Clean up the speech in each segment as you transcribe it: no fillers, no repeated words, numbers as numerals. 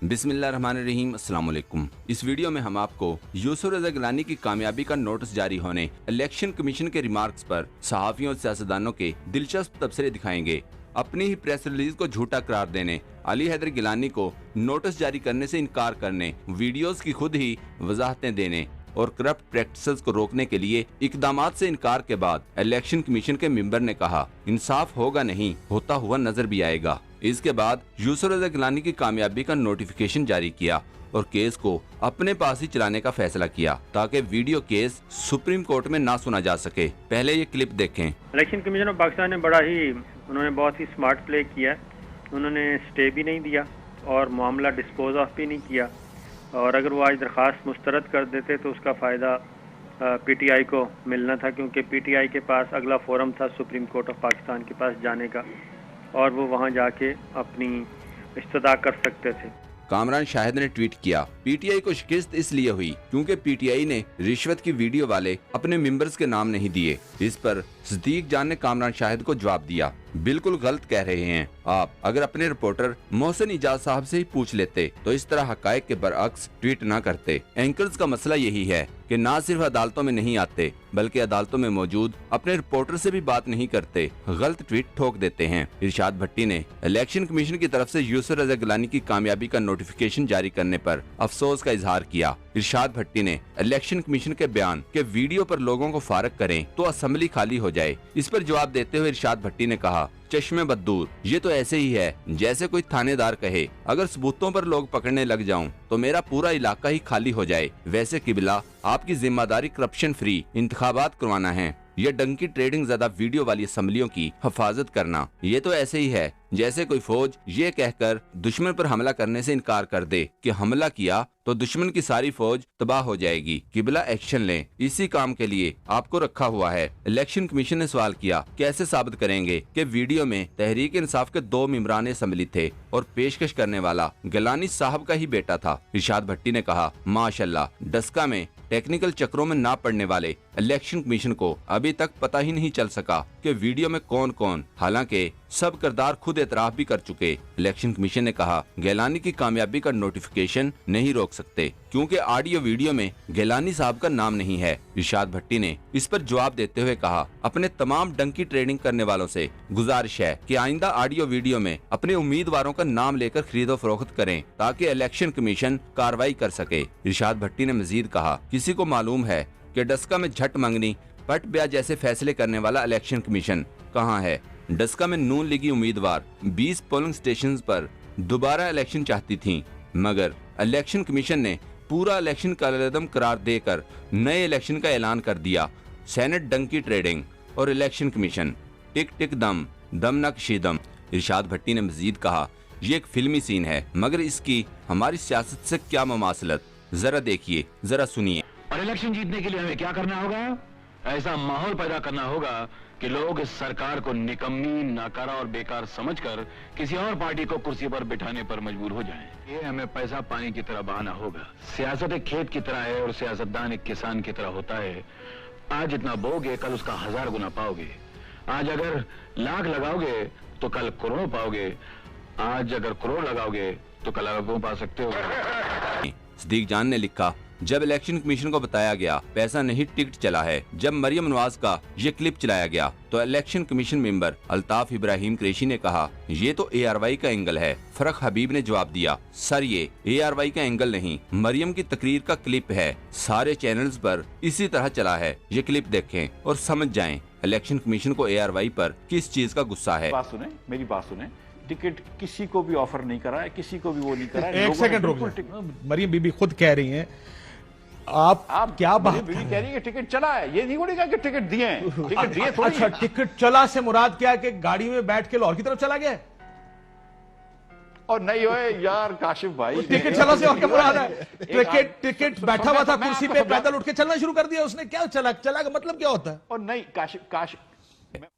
बिस्मिल्लाहिर्रहमानिर्रहीम, अस्सलाम वालेकुम। इस वीडियो में हम आपको यूसुफ रज़ा गिलानी की कामयाबी का नोटिस जारी होने, इलेक्शन कमीशन के रिमार्क्स पर सहाफियों और सियासतदानों के दिलचस्प तबसरे दिखाएंगे। अपनी ही प्रेस रिलीज को झूठा करार देने, अली हैदर गिलानी को नोटिस जारी करने से इनकार करने, वीडियोस की खुद ही वजाहतें देने और करप्ट प्रैक्टिसेस को रोकने के लिए इकदामात से इनकार के बाद इलेक्शन कमीशन के मेंबर ने कहा, इंसाफ होगा नहीं, होता हुआ नजर भी आएगा। इसके बाद यूसुफ रज़ा गिलानी की कामयाबी का नोटिफिकेशन जारी किया और केस को अपने पास ही चलाने का फैसला किया ताकि वीडियो केस सुप्रीम कोर्ट में ना सुना जा सके। पहले ये क्लिप देखें। इलेक्शन कमीशन ऑफ पाकिस्तान ने उन्होंने बहुत ही स्मार्ट प्ले किया। उन्होंने स्टे भी नहीं दिया और मामला डिस्पोज ऑफ भी नहीं किया, और अगर वो आज दरख्वास्त मुस्तरद कर देते तो उसका फ़ायदा पीटीआई को मिलना था, क्योंकि पीटीआई के पास अगला फोरम था सुप्रीम कोर्ट ऑफ पाकिस्तान के पास जाने का, और वो वहाँ जाके अपनी इस्तदा कर सकते थे। कामरान शाहिद ने ट्वीट किया, पीटीआई को शिकस्त इसलिए हुई क्योंकि पीटीआई ने रिश्वत की वीडियो वाले अपने मेंबर्स के नाम नहीं दिए। इस पर सदीक जान ने कामरान शाहिद को जवाब दिया, बिल्कुल गलत कह रहे हैं आप। अगर अपने रिपोर्टर मोहसिन इजाज साहब से ही पूछ लेते तो इस तरह हकायक के बरअक्स ट्वीट ना करते। एंकर्स का मसला यही है कि ना सिर्फ अदालतों में नहीं आते बल्कि अदालतों में मौजूद अपने रिपोर्टर से भी बात नहीं करते, गलत ट्वीट ठोक देते हैं। इरशाद भट्टी ने इलेक्शन कमीशन की तरफ से यूसुफ रज़ा गिलानी की कामयाबी का नोटिफिकेशन जारी करने पर अफसोस का इजहार किया। इरशाद भट्टी ने इलेक्शन कमीशन के बयान के वीडियो पर लोगों को फारग करें तो असेंबली खाली हो जाए। इस पर जवाब देते हुए इरशाद भट्टी ने कहा, चश्मे बददूर, ये तो ऐसे ही है जैसे कोई थानेदार कहे अगर सबूतों पर लोग पकड़ने लग जाऊं तो मेरा पूरा इलाका ही खाली हो जाए। वैसे किबला आपकी जिम्मेदारी करप्शन फ्री इंतखाबात करवाना है, ये डंकी ट्रेडिंग ज्यादा वीडियो वाली असम्बलियों की हिफाजत करना। ये तो ऐसे ही है जैसे कोई फौज ये कहकर दुश्मन पर हमला करने से इनकार कर दे कि हमला किया तो दुश्मन की सारी फौज तबाह हो जाएगी। किबला एक्शन लें, इसी काम के लिए आपको रखा हुआ है। इलेक्शन कमीशन ने सवाल किया, कैसे साबित करेंगे कि वीडियो में तहरीक इंसाफ के 2 मेंबरान असम्बली थे और पेशकश करने वाला गिलानी साहब का ही बेटा था। इरशाद भट्टी ने कहा, माशाल्लाह, डस्का में टेक्निकल चक्रों में ना पड़ने वाले इलेक्शन कमीशन को अभी तक पता ही नहीं चल सका कि वीडियो में कौन कौन, हालांकि सब किरदार खुद एतराफ भी कर चुके। इलेक्शन कमीशन ने कहा, गिलानी की कामयाबी का नोटिफिकेशन नहीं रोक सकते क्योंकि ऑडियो वीडियो में गिलानी साहब का नाम नहीं है। इरशाद भट्टी ने इस पर जवाब देते हुए कहा, अपने तमाम डंकी ट्रेडिंग करने वालों से गुजारिश है कि आइंदा ऑडियो वीडियो में अपने उम्मीदवारों का नाम लेकर खरीदो फरोख्त करें ताकि इलेक्शन कमीशन कार्रवाई कर सके। इरशाद भट्टी ने मजीद कहा, किसी को मालूम है कि डस्का में झट मंगनी पट ब्याह जैसे फैसले करने वाला इलेक्शन कमीशन कहाँ है? डस्का में नून लीगी उम्मीदवार 20 पोलिंग स्टेशंस पर दोबारा इलेक्शन चाहती थीं, मगर इलेक्शन कमीशन ने पूरा इलेक्शन कलअदम करार देकर नए इलेक्शन का ऐलान कर दिया। सेनेट डंकी ट्रेडिंग और इलेक्शन कमीशन टिक टिक दम दम नक्शीदम। इरशाद भट्टी ने मजीद कहा, ये एक फिल्मी सीन है मगर इसकी हमारी सियासत से क्या ममासलत, जरा देखिए, जरा सुनिए। और इलेक्शन जीतने के लिए हमें क्या करना होगा? ऐसा माहौल पैदा करना होगा कि लोग इस सरकार को निकम्मी, नाकारा और बेकार समझकर किसी और पार्टी को कुर्सी पर बिठाने पर मजबूर हो जाएं। ये हमें पैसा पानी की तरह बहाना होगा। सियासत एक खेत की तरह है और सियासतदान एक किसान की तरह होता है। आज जितना बोगे कल उसका 1000 गुना पाओगे। आज अगर लाख लगाओगे तो कल करोड़ पाओगे। आज अगर करोड़ लगाओगे तो कल अरबों पा सकते हो। सदीक जान ने लिखा, जब इलेक्शन कमीशन को बताया गया पैसा नहीं टिकट चला है। जब मरियम नवाज का ये क्लिप चलाया गया तो election commission member Altaf Ibrahim Qureshi ने कहा, ये तो ARY का एंगल है। फरक हबीब ने जवाब दिया, सर ये ARY का एंगल नहीं, मरियम की तकरीर का क्लिप है। सारे चैनल्स पर इसी तरह चला है। ये क्लिप देखें और समझ जाएं इलेक्शन कमीशन को ARY पर किस चीज का गुस्सा है। बात सुने, मेरी बात सुने, टिकट किसी को भी ऑफर नहीं करा है, किसी को भी वो नहीं करा है। एक सेकंड रुक जाओ, मरियम बीबी खुद कह रही हैं, आप क्या बात बीबी कह रही है टिकट चला है, ये नहीं बोलेगा कि टिकट दिए हैं, टिकट दिए थोड़ी। अच्छा, टिकट चला से मुराद क्या है कि गाड़ी में बैठ के लाहौर की तरफ चला गया? और नहीं होए यार काशिफ भाई, टिकट चला से और क्या मुराद है? टिकट बैठा हुआ था कुर्सी पे, पैदल उठ के चलना शुरू कर दिया उसने। क्या चला का मतलब क्या होता है? और नहीं काशिफ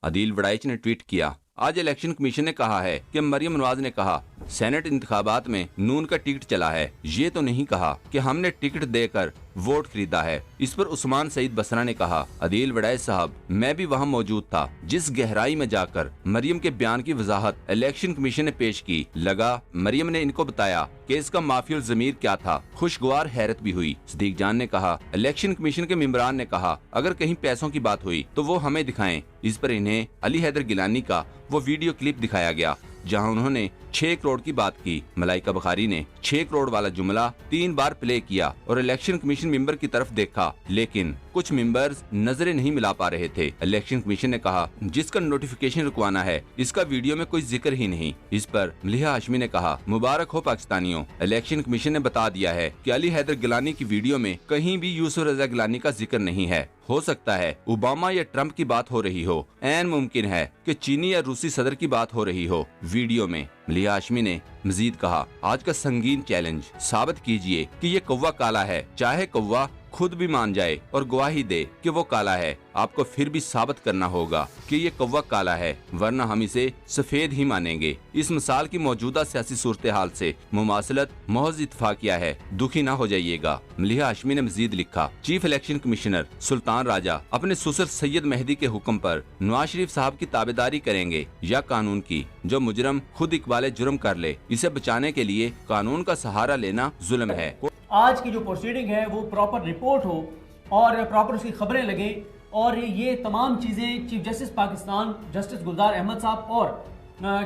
अदील वड़ाइच ने ट्वीट किया, आज इलेक्शन कमीशन ने कहा है कि मरियम नवाज ने कहा सेनेट इंतखाबात में नून का टिकट चला है। ये तो नहीं कहा कि हमने टिकट देकर वोट खरीदा है। इस पर उस्मान सईद बसरा ने कहा, अदील वड़ैच साहब, मैं भी वहाँ मौजूद था। जिस गहराई में जाकर मरियम के बयान की वजाहत इलेक्शन कमीशन ने पेश की, लगा मरियम ने इनको बताया कि इसका माफियल ज़मीर क्या था। खुशगवार हैरत भी हुई। सदीक जान ने कहा, इलेक्शन कमीशन के मेंबरान ने कहा, अगर कहीं पैसों की बात हुई तो वो हमें दिखाएं। इस पर इन्हें अली हैदर गिलानी का वो वीडियो क्लिप दिखाया गया जहां उन्होंने 6 करोड़ की बात की। मलाइका बुखारी ने 6 करोड़ वाला जुमला 3 बार प्ले किया और इलेक्शन कमीशन मेंबर की तरफ देखा, लेकिन कुछ मेंबर्स नजरें नहीं मिला पा रहे थे। इलेक्शन कमीशन ने कहा, जिसका नोटिफिकेशन रुकवाना है इसका वीडियो में कोई जिक्र ही नहीं। इस पर मलिहा हाशमी ने कहा, मुबारक हो पाकिस्तानियों, इलेक्शन कमीशन ने बता दिया है कि अली हैदर गिलानी की वीडियो में कहीं भी यूसुफ रजा गिलानी का जिक्र नहीं है। हो सकता है ओबामा या ट्रंप की बात हो रही हो, ऐन मुमकिन है कि चीनी या रूसी सदर की बात हो रही हो वीडियो में। मलिहा हाशमी ने मजीद कहा, आज का संगीन चैलेंज, साबित कीजिए कि ये कौवा काला है। चाहे कौवा खुद भी मान जाए और गवाही दे कि वो काला है, आपको फिर भी साबित करना होगा कि ये कौवा काला है, वरना हम इसे सफेद ही मानेंगे। इस मिसाल की मौजूदा सियासी सूरत हाल से मुमासलत महज इत्तफाकिया है, दुखी ना हो जाइएगा। मलिहा हाशमी ने मजीद लिखा, chief election commissioner Sultan Raja अपने ससुर सैयद मेहदी के हुक्म पर नवाज शरीफ साहब की ताबेदारी करेंगे या कानून की? जो मुजरम खुद इकबाल जुर्म कर ले, इसे बचाने के लिए कानून का सहारा लेना जुल्म है। आज की जो प्रोसीडिंग है वो प्रॉपर रिपोर्ट हो और प्रॉपर उसकी खबरें लगे और ये तमाम चीज़ें चीफ जस्टिस पाकिस्तान जस्टिस गुलजार अहमद साहब और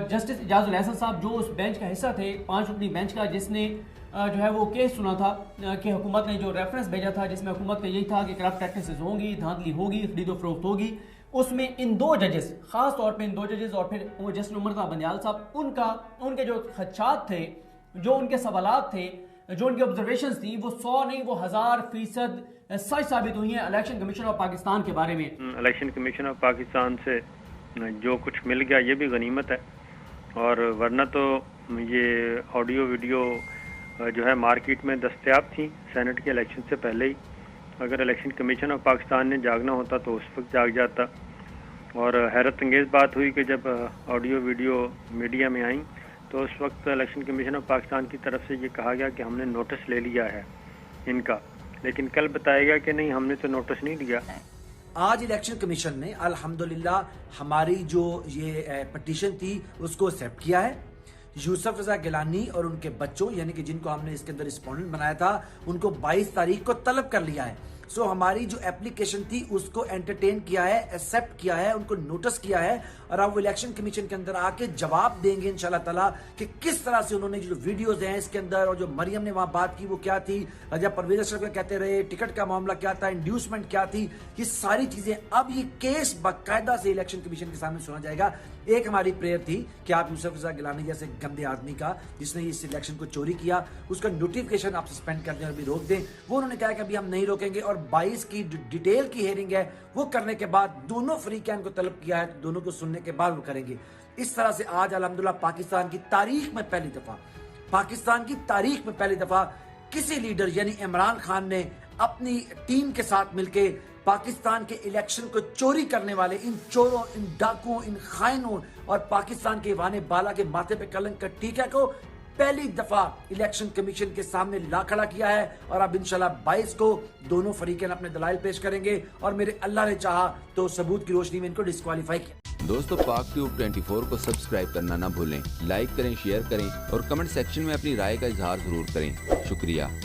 जस्टिस इजाजुल हसन साहब जो उस बेंच का हिस्सा थे, 5 रुकनी बेंच का, जिसने जो है वो केस सुना था कि हुकूमत ने जो रेफरेंस भेजा था जिसमें हुकूमत का यही था कि करप्ट प्रैक्टिसेस होंगी, धांधली होगी, खरीदो फरोख्त होगी, उसमें इन 2 जजेस, खास तौर पे इन 2 जजेस और फिर जस्टिस उमर साहब बंदियाल साहब, उनके जो खदशात थे, जो उनके सवालात थे, जो उनकी ऑब्जर्वेशंस थी, वो 100 नहीं वो 1000% सच साबित हुई हैं इलेक्शन कमीशन ऑफ पाकिस्तान के बारे में। इलेक्शन कमीशन ऑफ पाकिस्तान से जो कुछ मिल गया ये भी गनीमत है, और वरना तो ये ऑडियो वीडियो जो है मार्केट में दस्तयाब थी सेनेट के इलेक्शन से पहले ही। अगर इलेक्शन कमीशन ऑफ पाकिस्तान ने जागना होता तो उस वक्त जाग जाता। और हैरत अंगेज़ बात हुई कि जब ऑडियो वीडियो मीडिया में आई तो उस वक्त इलेक्शन कमीशन ऑफ पाकिस्तान की तरफ से ये कहा गया कि हमने नोटिस ले लिया है इनका, लेकिन कल बताया गया कि नहीं, हमने तो नोटिस नहीं लिया। आज इलेक्शन कमीशन ने अल्हम्दुलिल्लाह हमारी जो ये पटिशन थी उसको एक्सेप्ट किया है। यूसुफ रजा गिलानी और उनके बच्चों, यानी कि जिनको हमने इसके अंदर रिस्पोंडेंट बनाया था, उनको 22 तारीख को तलब कर लिया है। सो हमारी जो एप्लीकेशन थी उसको एंटरटेन किया है, एक्सेप्ट किया है, उनको नोटिस किया है, और अब वो इलेक्शन कमीशन के अंदर आके जवाब देंगे इंशाल्लाह ताला कि किस तरह से उन्होंने जो वीडियोस हैं इसके अंदर, और जो मरियम ने वहां बात की वो क्या थी, जब परवेज अशरफ का कहते रहे, टिकट का मामला क्या था, इंड्यूसमेंट क्या थी, ये सारी चीजें अब ये केस बाकायदा से इलेक्शन कमीशन के सामने सुना जाएगा। एक हमारी प्रेयर थी कि आप यूसुफ रजा गिलानी जैसे गंदे आदमी का, जिसने इस इलेक्शन को चोरी किया, उसका नोटिफिकेशन आप सस्पेंड कर दें और भी रोक दें। वो उन्होंने कहा कि अभी हम नहीं रोकेंगे, और 22 की डिटेल की हियरिंग है वो करने के बाद दोनों फ्रीकैन को तलब किया है, तो दोनों को सुनने के बाद वो करेंगे। इस तरह से आज अल्हम्दुलिल्लाह पाकिस्तान की तारीख में पहली दफा किसी लीडर यानी इमरान खान ने अपनी टीम के साथ मिलके पाकिस्तान के इलेक्शन को चोरी करने वाले इन चोरों, इन डाकुओं, इन खाइनों और पाकिस्तान के वाने बाला के माथे पे कलंक का टीका को पहली दफा इलेक्शन कमीशन के सामने ला खड़ा किया है। और अब इंशाल्लाह 22 को दोनों फरीकें अपने दलाइल पेश करेंगे, और मेरे अल्लाह ने चाहा तो सबूत की रोशनी में इनको डिस्क्वालीफाई किया। दोस्तों, पाक ट्यूब 24 को सब्सक्राइब करना ना भूलें, लाइक करें, शेयर करें और कमेंट सेक्शन में अपनी राय का इजहार जरूर करें। शुक्रिया।